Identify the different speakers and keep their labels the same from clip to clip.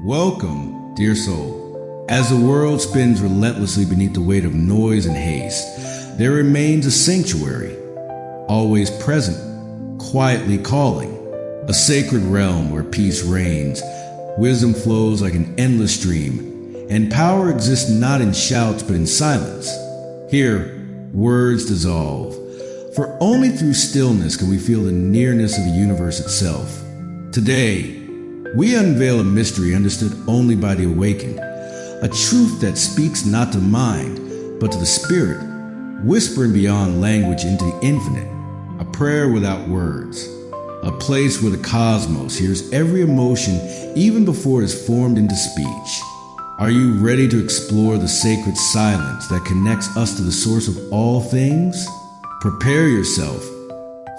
Speaker 1: Welcome, dear soul. As the world spins relentlessly beneath the weight of noise and haste, there remains a sanctuary, always present, quietly calling, a sacred realm where peace reigns, wisdom flows like an endless stream, and power exists not in shouts but in silence. Here, words dissolve, for only through stillness can we feel the nearness of the universe itself. Today, we unveil a mystery understood only by the awakened, a truth that speaks not to mind, but to the spirit, whispering beyond language into the infinite, a prayer without words, a place where the cosmos hears every emotion even before it is formed into speech. Are you ready to explore the sacred silence that connects us to the source of all things? Prepare yourself,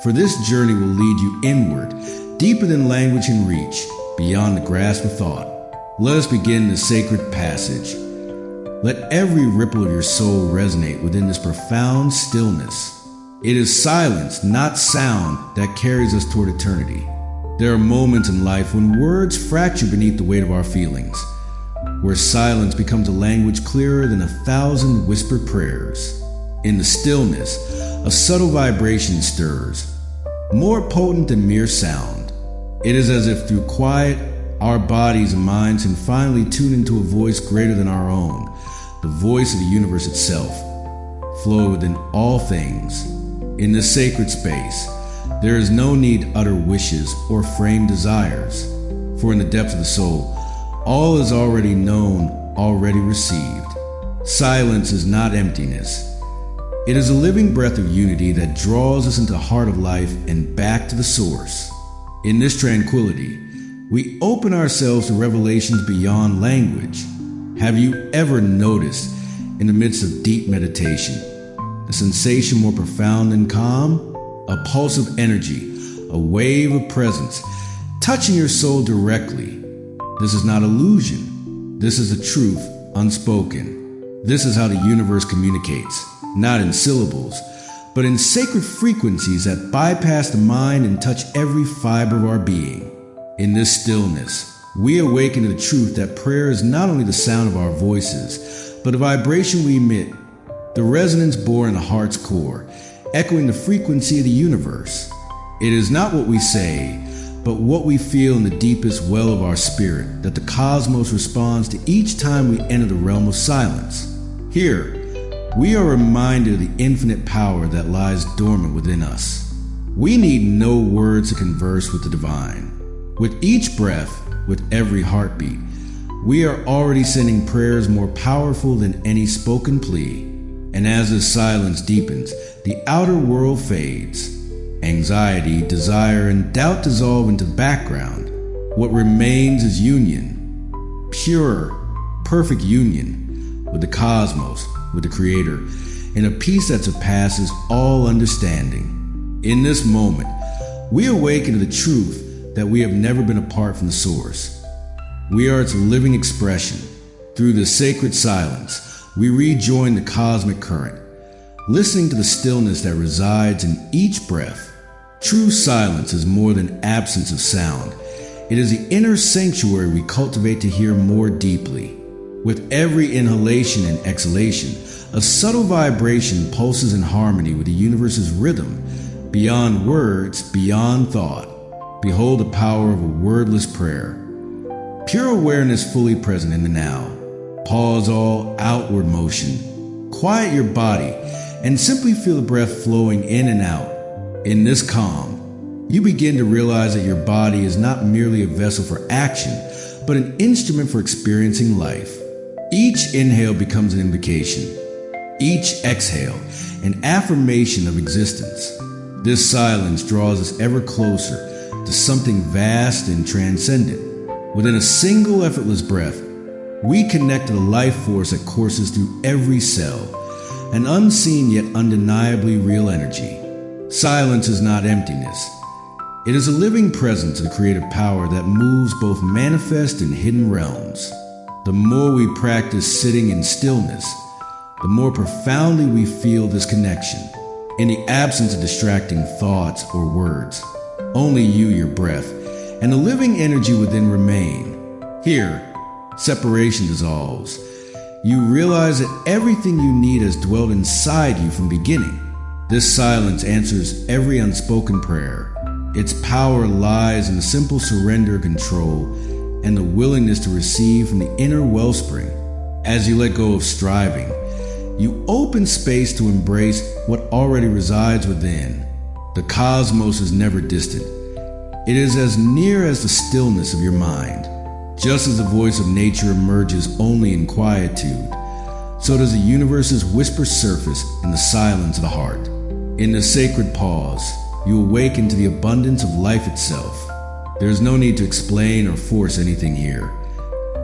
Speaker 1: for this journey will lead you inward, deeper than language can reach, beyond the grasp of thought. Let us begin the sacred passage. Let every ripple of your soul resonate within this profound stillness. It is silence, not sound, that carries us toward eternity. There are moments in life when words fracture beneath the weight of our feelings, where silence becomes a language clearer than 1,000 whispered prayers. In the stillness, a subtle vibration stirs, more potent than mere sound. It is as if through quiet, our bodies and minds can finally tune into a voice greater than our own, the voice of the universe itself, flow within all things. In this sacred space, there is no need to utter wishes or frame desires, for in the depths of the soul, all is already known, already received. Silence is not emptiness. It is a living breath of unity that draws us into the heart of life and back to the source. In this tranquility, we open ourselves to revelations beyond language. Have you ever noticed, in the midst of deep meditation, the sensation more profound than calm? A pulse of energy, a wave of presence, touching your soul directly. This is not illusion. This is a truth unspoken. This is how the universe communicates, not in syllables, but in sacred frequencies that bypass the mind and touch every fiber of our being. In this stillness, we awaken to the truth that prayer is not only the sound of our voices, but the vibration we emit, the resonance born in the heart's core, echoing the frequency of the universe. It is not what we say, but what we feel in the deepest well of our spirit that the cosmos responds to each time we enter the realm of silence. Here, we are reminded of the infinite power that lies dormant within us. We need no words to converse with the divine. With each breath, with every heartbeat, we are already sending prayers more powerful than any spoken plea. And as this silence deepens, the outer world fades. Anxiety, desire, and doubt dissolve into the background. What remains is union. Pure, perfect union with the cosmos, with the Creator, in a peace that surpasses all understanding. In this moment, we awaken to the truth that we have never been apart from the source. We are its living expression. Through the sacred silence, we rejoin the cosmic current, listening to the stillness that resides in each breath. True silence is more than absence of sound. It is the inner sanctuary we cultivate to hear more deeply. With every inhalation and exhalation, a subtle vibration pulses in harmony with the universe's rhythm, beyond words, beyond thought. Behold the power of a wordless prayer. Pure awareness fully present in the now. Pause all outward motion. Quiet your body and simply feel the breath flowing in and out. In this calm, you begin to realize that your body is not merely a vessel for action, but an instrument for experiencing life. Each inhale becomes an invocation. Each exhale, an affirmation of existence. This silence draws us ever closer to something vast and transcendent. Within a single effortless breath, we connect to the life force that courses through every cell, an unseen yet undeniably real energy. Silence is not emptiness. It is a living presence of creative power that moves both manifest and hidden realms. The more we practice sitting in stillness, the more profoundly we feel this connection. In the absence of distracting thoughts or words, only you, your breath, and the living energy within remain. Here, Separation dissolves. You realize that everything you need has dwelt inside you from beginning. This silence answers every unspoken prayer. Its power lies in the simple surrender of control and the willingness to receive from the inner wellspring. As you let go of striving, you open space to embrace what already resides within. The cosmos is never distant. It is as near as the stillness of your mind. Just as the voice of nature emerges only in quietude, so does the universe's whisper surface in the silence of the heart. In the sacred pause, you awaken to the abundance of life itself. There is no need to explain or force anything here.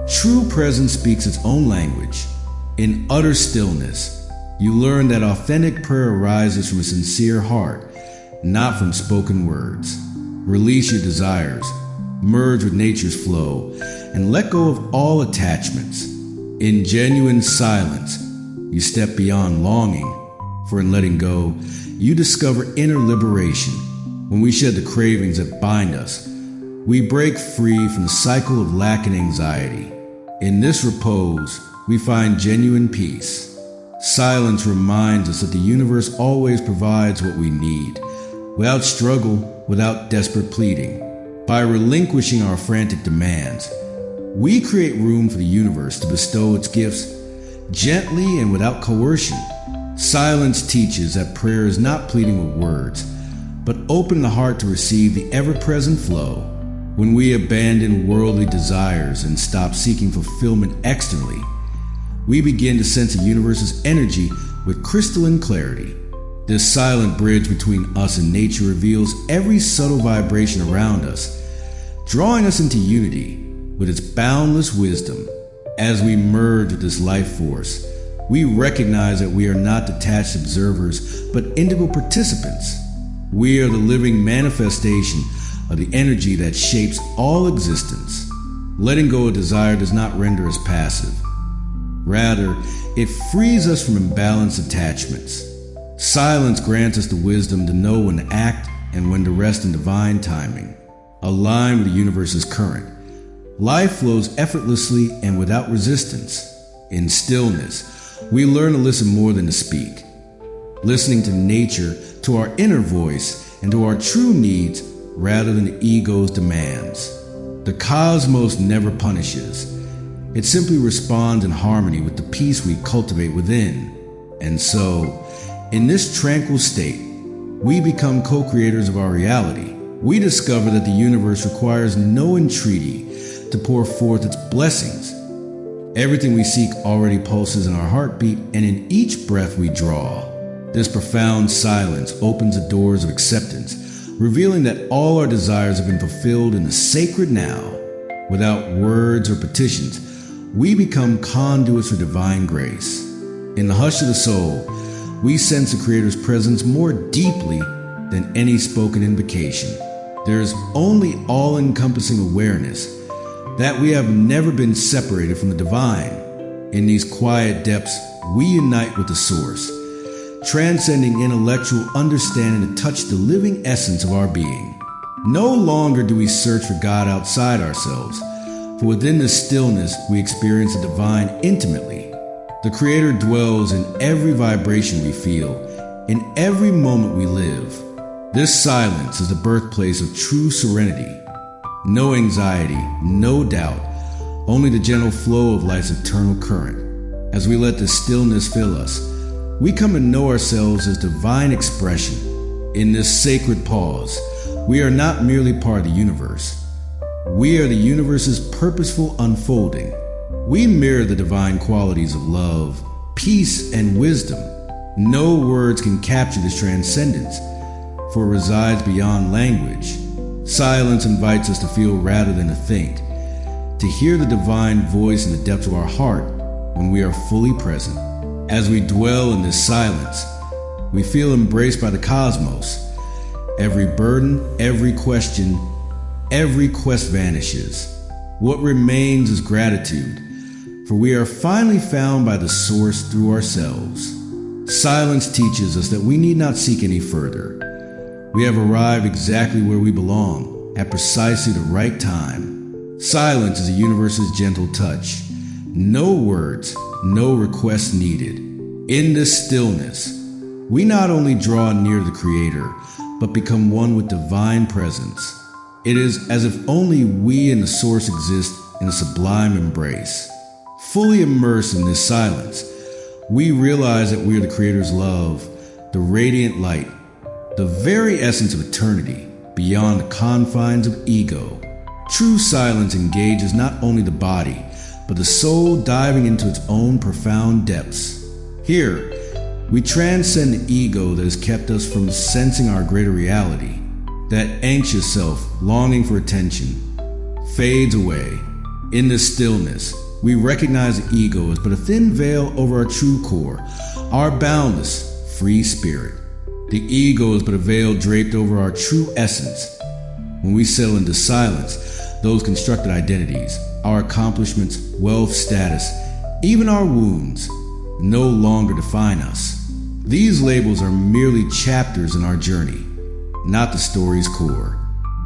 Speaker 1: True presence speaks its own language. In utter stillness, you learn that authentic prayer arises from a sincere heart, not from spoken words. Release your desires, merge with nature's flow, and let go of all attachments. In genuine silence, you step beyond longing, for in letting go, you discover inner liberation. When we shed the cravings that bind us, we break free from the cycle of lack and anxiety. In this repose, we find genuine peace. Silence reminds us that the universe always provides what we need, without struggle, without desperate pleading. By relinquishing our frantic demands, we create room for the universe to bestow its gifts gently and without coercion. Silence teaches that prayer is not pleading with words, but open the heart to receive the ever-present flow. When we abandon worldly desires and stop seeking fulfillment externally, we begin to sense the universe's energy with crystalline clarity. This silent bridge between us and nature reveals every subtle vibration around us, drawing us into unity with its boundless wisdom. As we merge with this life force, we recognize that we are not detached observers, but integral participants. We are the living manifestation of the energy that shapes all existence. Letting go of desire does not render us passive. Rather, it frees us from imbalanced attachments. Silence grants us the wisdom to know when to act and when to rest in divine timing, aligned with the universe's current. Life flows effortlessly and without resistance. In stillness, we learn to listen more than to speak, listening to nature, to our inner voice, and to our true needs rather than the ego's demands. The cosmos never punishes. It simply responds in harmony with the peace we cultivate within. And so, in this tranquil state, we become co-creators of our reality. We discover that the universe requires no entreaty to pour forth its blessings. Everything we seek already pulses in our heartbeat, and in each breath we draw. This profound silence opens the doors of acceptance, revealing that all our desires have been fulfilled in the sacred now. Without words or petitions, we become conduits for divine grace. In the hush of the soul, we sense the Creator's presence more deeply than any spoken invocation. There is only all-encompassing awareness that we have never been separated from the divine. In these quiet depths, we unite with the source, transcending intellectual understanding to touch the living essence of our being. No longer do we search for God outside ourselves, for within the stillness we experience the divine intimately. The Creator dwells in every vibration we feel, in every moment we live. This silence is the birthplace of true serenity. No anxiety, no doubt, only the gentle flow of life's eternal current. As we let the stillness fill us, we come to know ourselves as divine expression. In this sacred pause, we are not merely part of the universe. We are the universe's purposeful unfolding. We mirror the divine qualities of love, peace, and wisdom. No words can capture this transcendence, for it resides beyond language. Silence invites us to feel rather than to think, to hear the divine voice in the depths of our heart when we are fully present. As we dwell in this silence, we feel embraced by the cosmos. Every burden, every question, every quest vanishes. What remains is gratitude, for we are finally found by the source through ourselves. Silence teaches us that we need not seek any further. We have arrived exactly where we belong, at precisely the right time. Silence is the universe's gentle touch. No words, no requests needed. In this stillness, we not only draw near the Creator, but become one with divine presence. It is as if only we and the Source exist in a sublime embrace. Fully immersed in this silence, we realize that we are the Creator's love, the radiant light, the very essence of eternity, beyond the confines of ego. True silence engages not only the body, but the soul, diving into its own profound depths. Here, we transcend the ego that has kept us from sensing our greater reality. That anxious self, longing for attention, fades away. In this stillness, we recognize the ego as but a thin veil over our true core, our boundless, free spirit. The ego is but a veil draped over our true essence. When we settle into silence, those constructed identities, our accomplishments, wealth, status, even our wounds, no longer define us. These labels are merely chapters in our journey, not the story's core.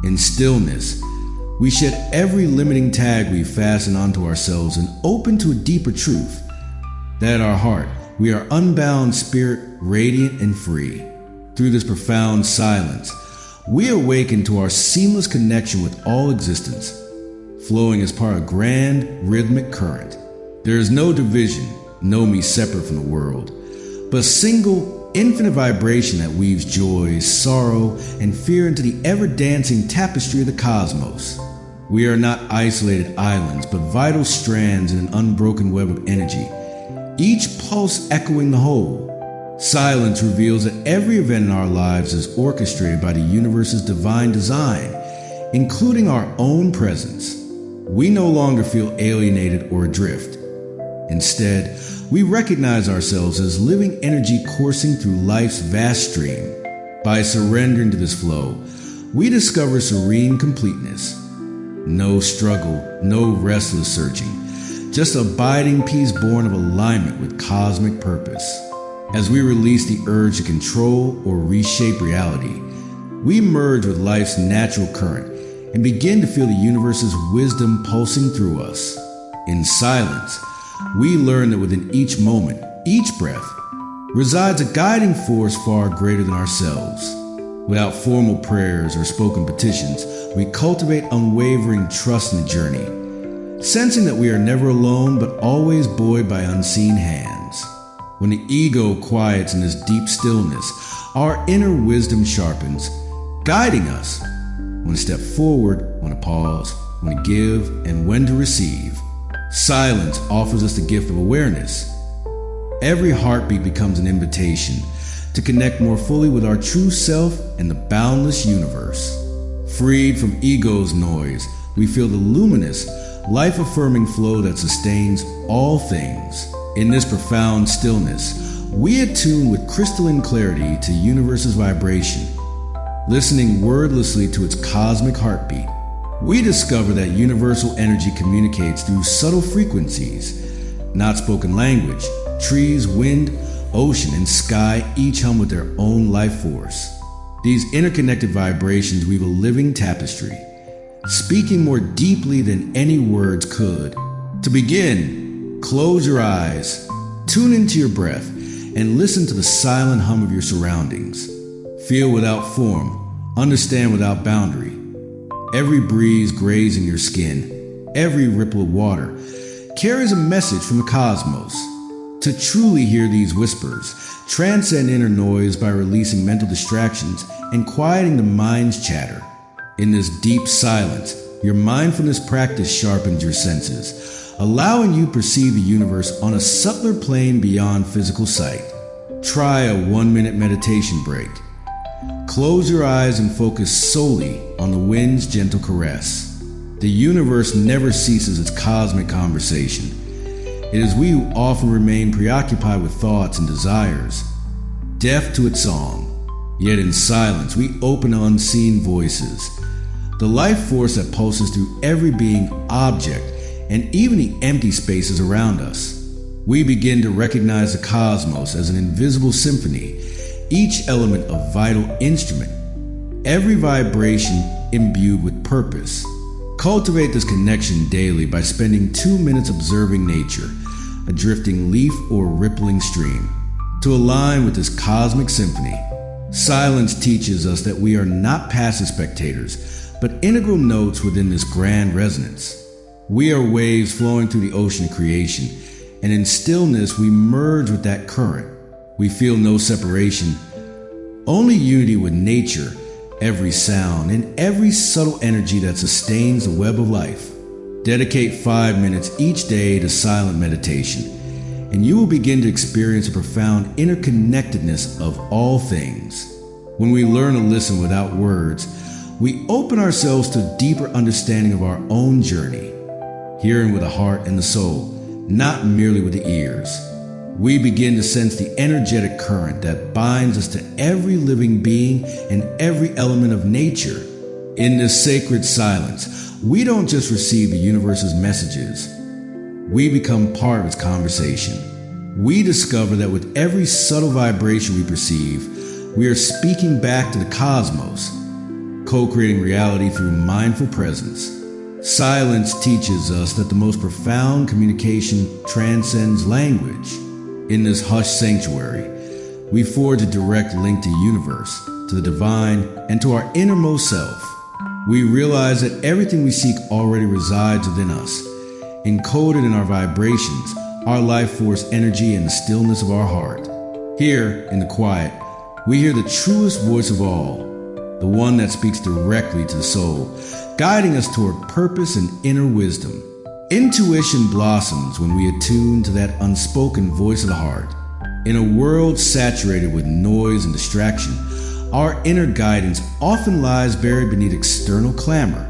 Speaker 1: In stillness, we shed every limiting tag we fasten onto ourselves and open to a deeper truth, that at our heart, we are unbound spirit, radiant and free. Through this profound silence, we awaken to our seamless connection with all existence, flowing as part of a grand, rhythmic current. There is no division, no me separate from the world, but a single, infinite vibration that weaves joy, sorrow, and fear into the ever-dancing tapestry of the cosmos. We are not isolated islands, but vital strands in an unbroken web of energy, each pulse echoing the whole. Silence reveals that every event in our lives is orchestrated by the universe's divine design, including our own presence. We no longer feel alienated or adrift. Instead, we recognize ourselves as living energy coursing through life's vast stream. By surrendering to this flow, we discover serene completeness. No struggle, no restless searching, just abiding peace born of alignment with cosmic purpose. As we release the urge to control or reshape reality, we merge with life's natural current and begin to feel the universe's wisdom pulsing through us. In silence, we learn that within each moment, each breath, resides a guiding force far greater than ourselves. Without formal prayers or spoken petitions, we cultivate unwavering trust in the journey, sensing that we are never alone but always buoyed by unseen hands. When the ego quiets in this deep stillness, our inner wisdom sharpens, guiding us when to step forward, when to pause, when to give, and when to receive. Silence offers us the gift of awareness. Every heartbeat becomes an invitation to connect more fully with our true self and the boundless universe. Freed from ego's noise, we feel the luminous, life-affirming flow that sustains all things. In this profound stillness, we attune with crystalline clarity to the universe's vibration. Listening wordlessly to its cosmic heartbeat, we discover that universal energy communicates through subtle frequencies, not spoken language. Trees, wind, ocean, and sky each hum with their own life force. These interconnected vibrations weave a living tapestry, speaking more deeply than any words could. To begin, close your eyes, tune into your breath, and listen to the silent hum of your surroundings. Feel without form, understand without boundary. Every breeze grazing your skin, every ripple of water, carries a message from the cosmos. To truly hear these whispers, transcend inner noise by releasing mental distractions and quieting the mind's chatter. In this deep silence, your mindfulness practice sharpens your senses, allowing you to perceive the universe on a subtler plane beyond physical sight. Try a 1-minute meditation break. Close your eyes and focus solely on the wind's gentle caress. The universe never ceases its cosmic conversation. It is we who often remain preoccupied with thoughts and desires, deaf to its song. Yet in silence, we open to unseen voices, the life force that pulses through every being, object, and even the empty spaces around us. We begin to recognize the cosmos as an invisible symphony, each element a vital instrument, every vibration imbued with purpose. Cultivate this connection daily by spending 2 minutes observing nature, a drifting leaf or rippling stream. To align with this cosmic symphony, silence teaches us that we are not passive spectators, but integral notes within this grand resonance. We are waves flowing through the ocean of creation, and in stillness we merge with that current. We feel no separation, only unity with nature, every sound, and every subtle energy that sustains the web of life. Dedicate 5 minutes each day to silent meditation, and you will begin to experience a profound interconnectedness of all things. When we learn to listen without words, we open ourselves to a deeper understanding of our own journey, hearing with the heart and the soul, not merely with the ears. We begin to sense the energetic current that binds us to every living being and every element of nature. In this sacred silence, we don't just receive the universe's messages. We become part of its conversation. We discover that with every subtle vibration we perceive, we are speaking back to the cosmos, co-creating reality through mindful presence. Silence teaches us that the most profound communication transcends language. In this hushed sanctuary, we forge a direct link to the universe, to the divine, and to our innermost self. We realize that everything we seek already resides within us, encoded in our vibrations, our life force energy, and the stillness of our heart. Here, in the quiet, we hear the truest voice of all, the one that speaks directly to the soul, guiding us toward purpose and inner wisdom. Intuition blossoms when we attune to that unspoken voice of the heart. In a world saturated with noise and distraction, our inner guidance often lies buried beneath external clamor.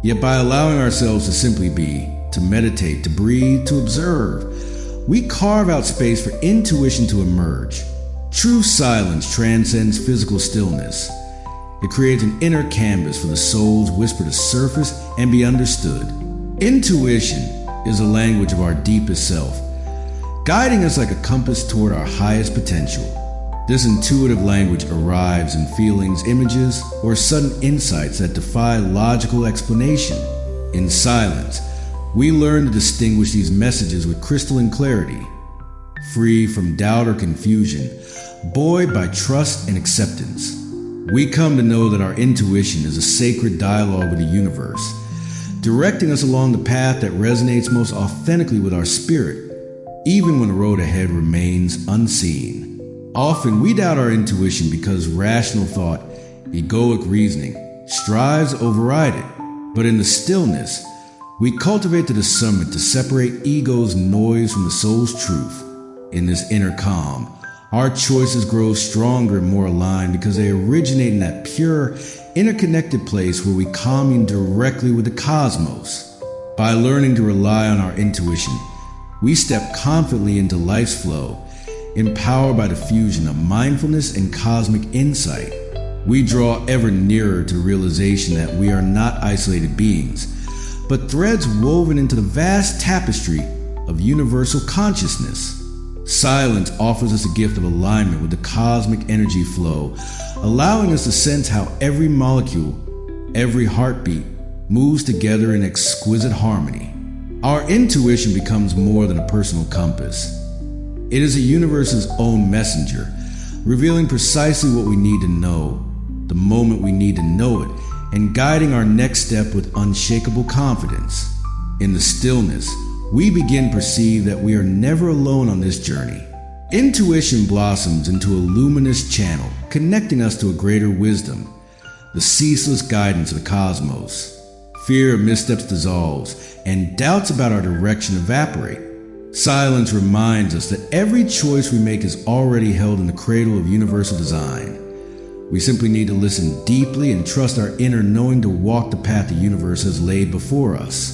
Speaker 1: Yet by allowing ourselves to simply be, to meditate, to breathe, to observe, we carve out space for intuition to emerge. True silence transcends physical stillness. It creates an inner canvas for the soul's whisper to surface and be understood. Intuition is the language of our deepest self, guiding us like a compass toward our highest potential. This intuitive language arrives in feelings, images, or sudden insights that defy logical explanation. In silence, we learn to distinguish these messages with crystalline clarity, free from doubt or confusion, buoyed by trust and acceptance. We come to know that our intuition is a sacred dialogue with the universe, directing us along the path that resonates most authentically with our spirit, even when the road ahead remains unseen. Often we doubt our intuition because rational thought, egoic reasoning, strives to override it. But in the stillness, we cultivate the discernment to separate ego's noise from the soul's truth. In this inner calm, our choices grow stronger and more aligned because they originate in that pure, interconnected place where we commune directly with the cosmos. By learning to rely on our intuition, we step confidently into life's flow, empowered by the fusion of mindfulness and cosmic insight. We draw ever nearer to the realization that we are not isolated beings, but threads woven into the vast tapestry of universal consciousness. Silence offers us a gift of alignment with the cosmic energy flow, allowing us to sense how every molecule, every heartbeat, moves together in exquisite harmony. Our intuition becomes more than a personal compass. It is the universe's own messenger, revealing precisely what we need to know, the moment we need to know it, and guiding our next step with unshakable confidence. In the stillness, we begin to perceive that we are never alone on this journey. Intuition blossoms into a luminous channel, connecting us to a greater wisdom, the ceaseless guidance of the cosmos. Fear of missteps dissolves, and doubts about our direction evaporate. Silence reminds us that every choice we make is already held in the cradle of universal design. We simply need to listen deeply and trust our inner knowing to walk the path the universe has laid before us.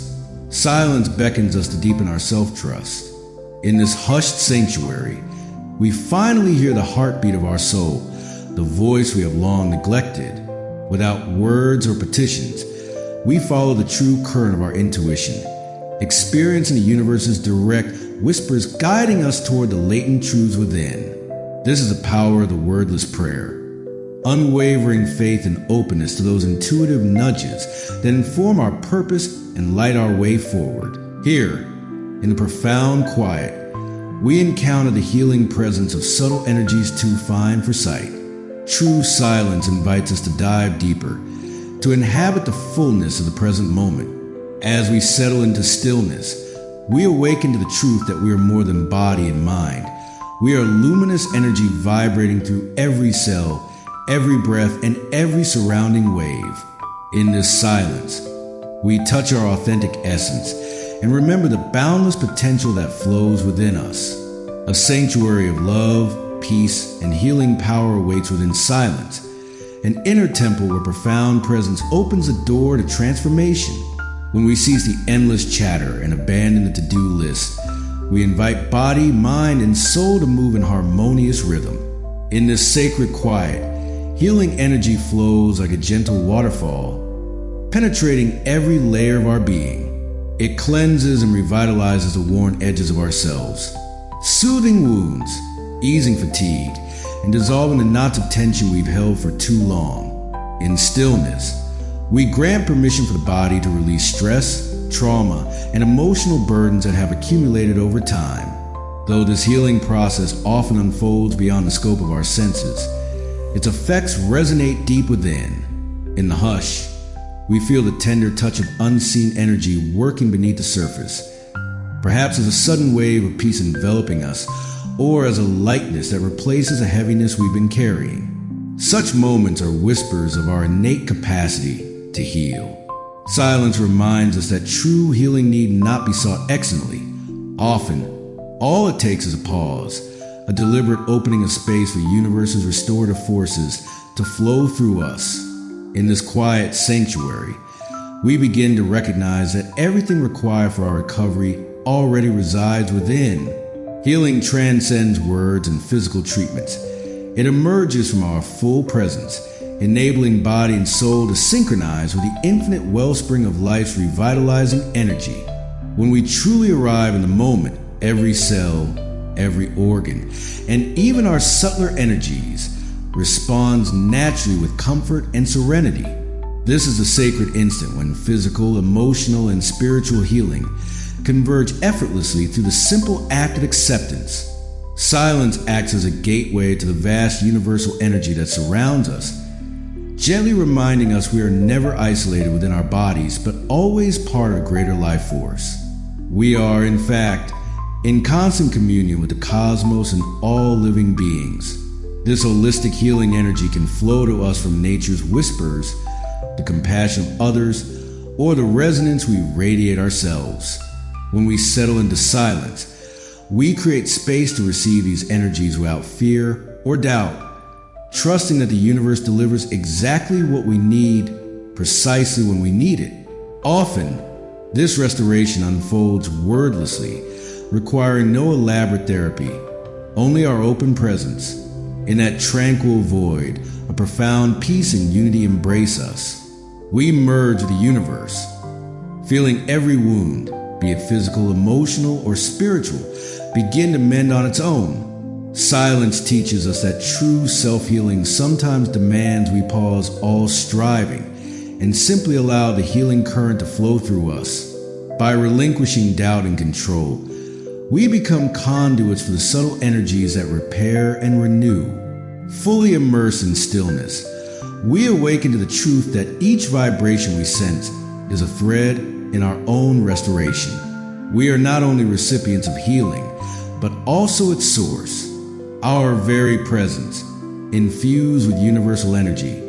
Speaker 1: Silence beckons us to deepen our self-trust. In this hushed sanctuary, we finally hear the heartbeat of our soul, the voice we have long neglected. Without words or petitions, we follow the true current of our intuition, experiencing the universe's direct whispers guiding us toward the latent truths within. This is the power of the wordless prayer. Unwavering faith and openness to those intuitive nudges that inform our purpose and light our way forward. Here, in the profound quiet, we encounter the healing presence of subtle energies too fine for sight. True silence invites us to dive deeper, to inhabit the fullness of the present moment. As we settle into stillness, we awaken to the truth that we are more than body and mind. We are luminous energy vibrating through every cell, every breath, and every surrounding wave. In this silence, we touch our authentic essence and remember the boundless potential that flows within us. A sanctuary of love, peace, and healing power awaits within silence, an inner temple where profound presence opens the door to transformation. When we cease the endless chatter and abandon the to-do list, we invite body, mind, and soul to move in harmonious rhythm. In this sacred quiet, healing energy flows like a gentle waterfall, penetrating every layer of our being. It cleanses and revitalizes the worn edges of ourselves, soothing wounds, easing fatigue, and dissolving the knots of tension we've held for too long. In stillness, we grant permission for the body to release stress, trauma, and emotional burdens that have accumulated over time. Though this healing process often unfolds beyond the scope of our senses, its effects resonate deep within. In the hush, we feel the tender touch of unseen energy working beneath the surface, perhaps as a sudden wave of peace enveloping us, or as a lightness that replaces a heaviness we've been carrying. Such moments are whispers of our innate capacity to heal. Silence reminds us that true healing need not be sought externally. Often, all it takes is a pause, a deliberate opening of space for the universe's restorative forces to flow through us. In this quiet sanctuary, we begin to recognize that everything required for our recovery already resides within. Healing transcends words and physical treatments. It emerges from our full presence, enabling body and soul to synchronize with the infinite wellspring of life's revitalizing energy. When we truly arrive in the moment, every cell, every organ, and even our subtler energies responds naturally with comfort and serenity. This is the sacred instant when physical, emotional, and spiritual healing converge effortlessly through the simple act of acceptance. Silence acts as a gateway to the vast universal energy that surrounds us, gently reminding us we are never isolated within our bodies, but always part of a greater life force. We are, in fact, in constant communion with the cosmos and all living beings. This holistic healing energy can flow to us from nature's whispers, the compassion of others, or the resonance we radiate ourselves. When we settle into silence, we create space to receive these energies without fear or doubt, trusting that the universe delivers exactly what we need precisely when we need it. Often, this restoration unfolds wordlessly, requiring no elaborate therapy, only our open presence. In that tranquil void, a profound peace and unity embrace us. We merge with the universe, feeling every wound, be it physical, emotional, or spiritual, begin to mend on its own. Silence teaches us that true self-healing sometimes demands we pause all striving and simply allow the healing current to flow through us. By relinquishing doubt and control, we become conduits for the subtle energies that repair and renew. Fully immersed in stillness, we awaken to the truth that each vibration we sense is a thread in our own restoration. We are not only recipients of healing, but also its source. Our very presence, infused with universal energy,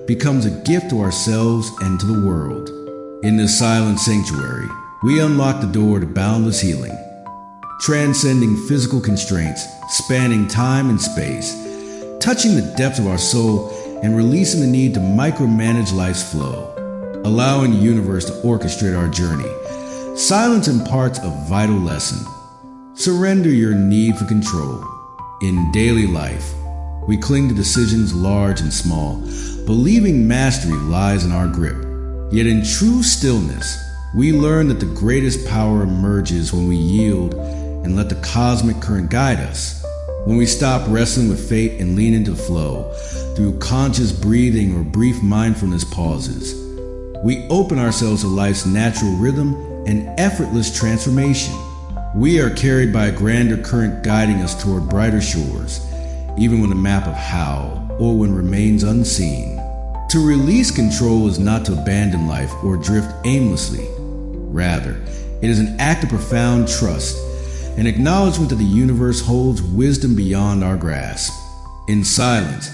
Speaker 1: becomes a gift to ourselves and to the world. In this silent sanctuary, we unlock the door to boundless healing, transcending physical constraints, spanning time and space, touching the depths of our soul and releasing the need to micromanage life's flow, allowing the universe to orchestrate our journey. Silence imparts a vital lesson. Surrender your need for control. In daily life, we cling to decisions large and small, believing mastery lies in our grip. Yet in true stillness, we learn that the greatest power emerges when we yield and let the cosmic current guide us. When we stop wrestling with fate and lean into the flow through conscious breathing or brief mindfulness pauses, We open ourselves to life's natural rhythm and effortless transformation. We are carried by a grander current guiding us toward brighter shores, even when the map of how or when remains unseen. To release control is not to abandon life or drift aimlessly. Rather, it is an act of profound trust, an acknowledgement that the universe holds wisdom beyond our grasp. In silence,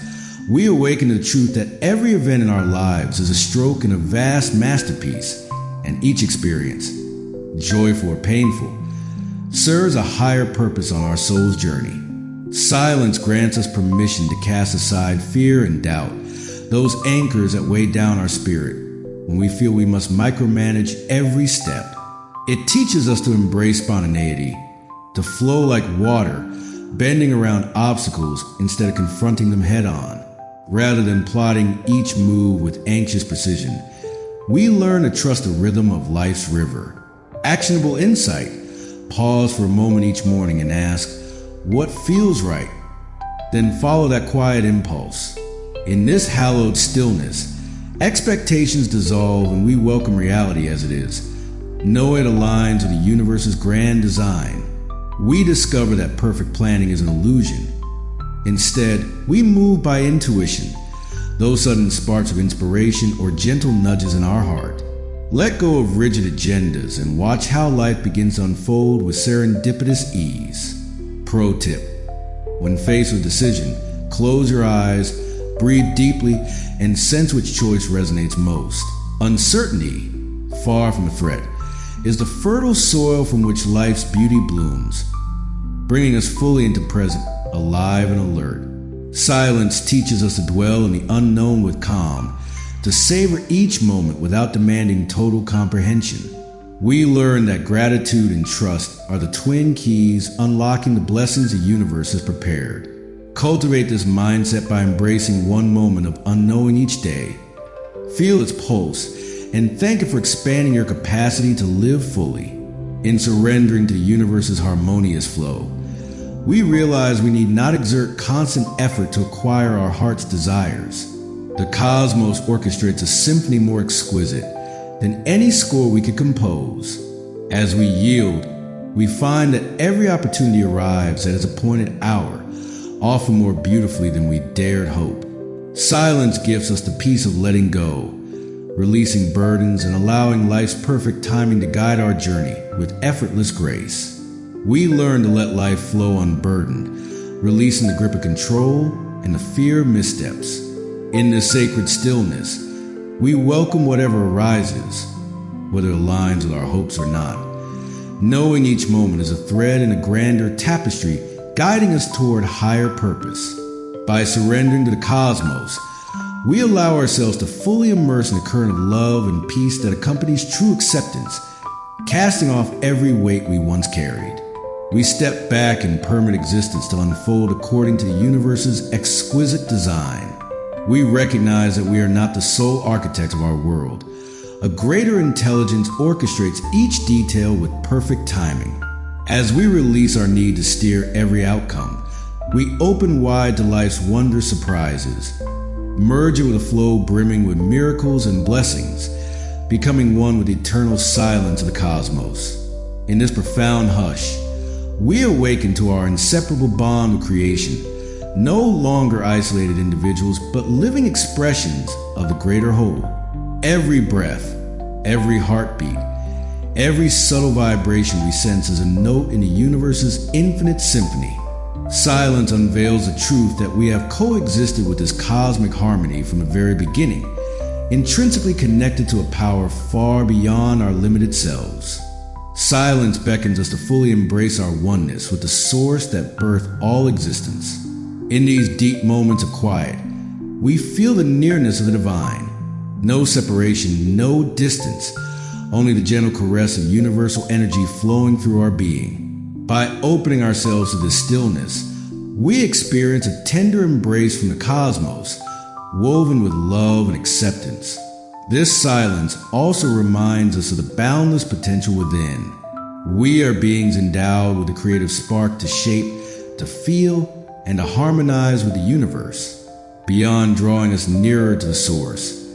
Speaker 1: we awaken to the truth that every event in our lives is a stroke in a vast masterpiece, and each experience, joyful or painful, serves a higher purpose on our soul's journey. Silence grants us permission to cast aside fear and doubt, those anchors that weigh down our spirit when we feel we must micromanage every step. It teaches us to embrace spontaneity, to flow like water, bending around obstacles instead of confronting them head-on. Rather than plotting each move with anxious precision, we learn to trust the rhythm of life's river. Actionable insight. Pause for a moment each morning and ask, what feels right? Then follow that quiet impulse. In this hallowed stillness, expectations dissolve and we welcome reality as it is. Know it aligns with the universe's grand design. We discover that perfect planning is an illusion. Instead, we move by intuition, those sudden sparks of inspiration or gentle nudges in our heart. Let go of rigid agendas and watch how life begins to unfold with serendipitous ease. Pro tip: when faced with decision, close your eyes, breathe deeply, and sense which choice resonates most. Uncertainty, far from a threat, is the fertile soil from which life's beauty blooms, bringing us fully into present, alive and alert. Silence teaches us to dwell in the unknown with calm, to savor each moment without demanding total comprehension. We learn that gratitude and trust are the twin keys unlocking the blessings the universe has prepared. Cultivate this mindset by embracing one moment of unknowing each day. Feel its pulse and thank it for expanding your capacity to live fully. In surrendering to the universe's harmonious flow, we realize we need not exert constant effort to acquire our heart's desires. The cosmos orchestrates a symphony more exquisite than any score we could compose. As we yield, we find that every opportunity arrives at its appointed hour, often more beautifully than we dared hope. Silence gives us the peace of letting go, releasing burdens and allowing life's perfect timing to guide our journey with effortless grace. We learn to let life flow unburdened, releasing the grip of control and the fear of missteps. In this sacred stillness, we welcome whatever arises, whether it aligns with our hopes or not, knowing each moment is a thread in a grander tapestry guiding us toward higher purpose. By surrendering to the cosmos, we allow ourselves to fully immerse in the current of love and peace that accompanies true acceptance, casting off every weight we once carried. We step back in permanent existence to unfold according to the universe's exquisite design. We recognize that we are not the sole architects of our world. A greater intelligence orchestrates each detail with perfect timing. As we release our need to steer every outcome, we open wide to life's wondrous surprises, merging with a flow brimming with miracles and blessings, becoming one with the eternal silence of the cosmos. In this profound hush, we awaken to our inseparable bond with creation, no longer isolated individuals, but living expressions of the greater whole. Every breath, every heartbeat, every subtle vibration we sense is a note in the universe's infinite symphony. Silence unveils the truth that we have coexisted with this cosmic harmony from the very beginning, intrinsically connected to a power far beyond our limited selves. Silence beckons us to fully embrace our oneness with the source that birthed all existence. In these deep moments of quiet, we feel the nearness of the divine. No separation, no distance, only the gentle caress of universal energy flowing through our being. By opening ourselves to this stillness, we experience a tender embrace from the cosmos, woven with love and acceptance. This silence also reminds us of the boundless potential within. We are beings endowed with a creative spark to shape, to feel, and to harmonize with the universe. Beyond drawing us nearer to the source,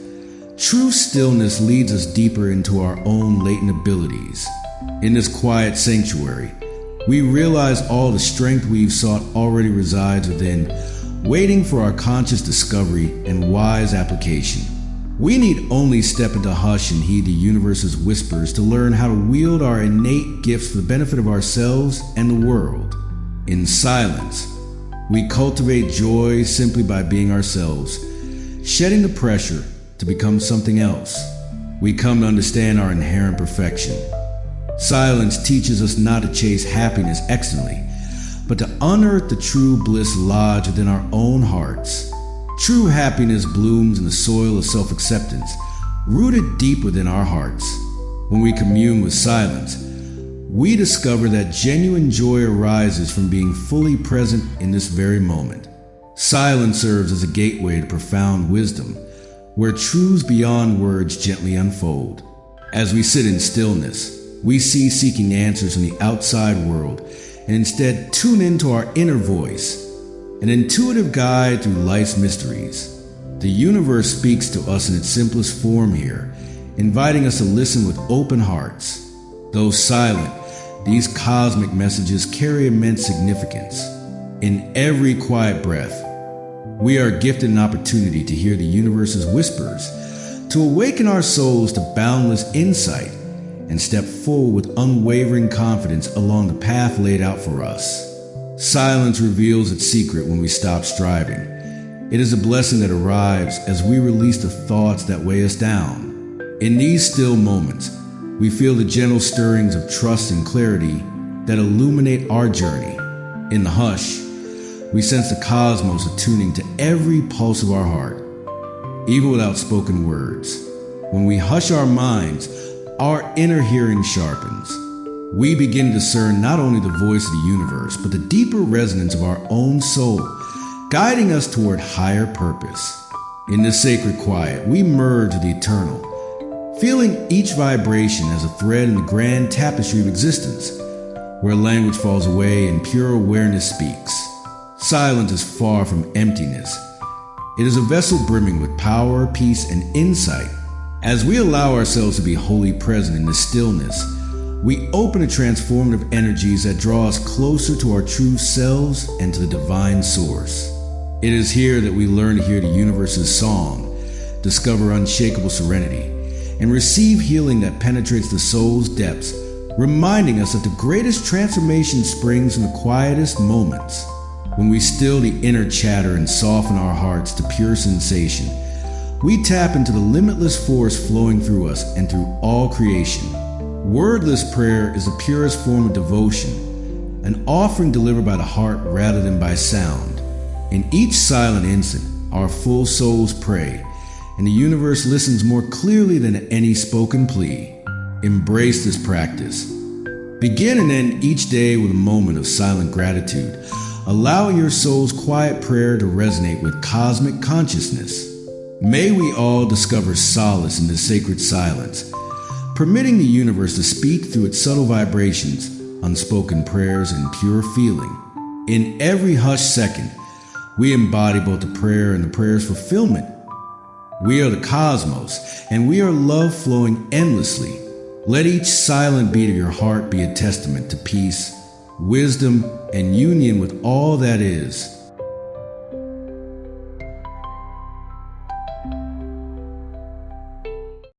Speaker 1: True stillness leads us deeper into our own latent abilities. In this quiet sanctuary, we realize all the strength we've sought already resides within, waiting for our conscious discovery and wise application. We need only step into hush and heed the universe's whispers to learn how to wield our innate gifts for the benefit of ourselves and the world. In silence, we cultivate joy simply by being ourselves, shedding the pressure to become something else. We come to understand our inherent perfection. Silence teaches us not to chase happiness externally, but to unearth the true bliss lodged within our own hearts. True happiness blooms in the soil of self-acceptance, rooted deep within our hearts. When we commune with silence, we discover that genuine joy arises from being fully present in this very moment. Silence serves as a gateway to profound wisdom, where truths beyond words gently unfold. As we sit in stillness, we cease seeking answers from the outside world and instead tune into our inner voice, an intuitive guide through life's mysteries. The universe speaks to us in its simplest form here, inviting us to listen with open hearts. Though silent, these cosmic messages carry immense significance. In every quiet breath, we are gifted an opportunity to hear the universe's whispers, to awaken our souls to boundless insight, and step forward with unwavering confidence along the path laid out for us. Silence reveals its secret when we stop striving. It is a blessing that arrives as we release the thoughts that weigh us down. In these still moments, we feel the gentle stirrings of trust and clarity that illuminate our journey. In the hush, we sense the cosmos attuning to every pulse of our heart, even without spoken words. When we hush our minds, our inner hearing sharpens. We begin to discern not only the voice of the universe, but the deeper resonance of our own soul, guiding us toward higher purpose. In this sacred quiet, we merge with the eternal, feeling each vibration as a thread in the grand tapestry of existence, where language falls away and pure awareness speaks. Silence is far from emptiness. It is a vessel brimming with power, peace, and insight. As we allow ourselves to be wholly present in this stillness, we open to transformative energies that draw us closer to our true selves and to the divine source. It is here that we learn to hear the universe's song, discover unshakable serenity, and receive healing that penetrates the soul's depths, reminding us that the greatest transformation springs from the quietest moments. When we still the inner chatter and soften our hearts to pure sensation, we tap into the limitless force flowing through us and through all creation. Wordless prayer is the purest form of devotion, an offering delivered by the heart rather than by sound. In each silent instant, our full souls pray, and the universe listens more clearly than any spoken plea. Embrace this practice. Begin and end each day with a moment of silent gratitude, allowing your soul's quiet prayer to resonate with cosmic consciousness. May we all discover solace in this sacred silence, permitting the universe to speak through its subtle vibrations, unspoken prayers, and pure feeling. In every hushed second, we embody both the prayer and the prayer's fulfillment. We are the cosmos, and we are love flowing endlessly. Let each silent beat of your heart be a testament to peace, wisdom, and union with all that is.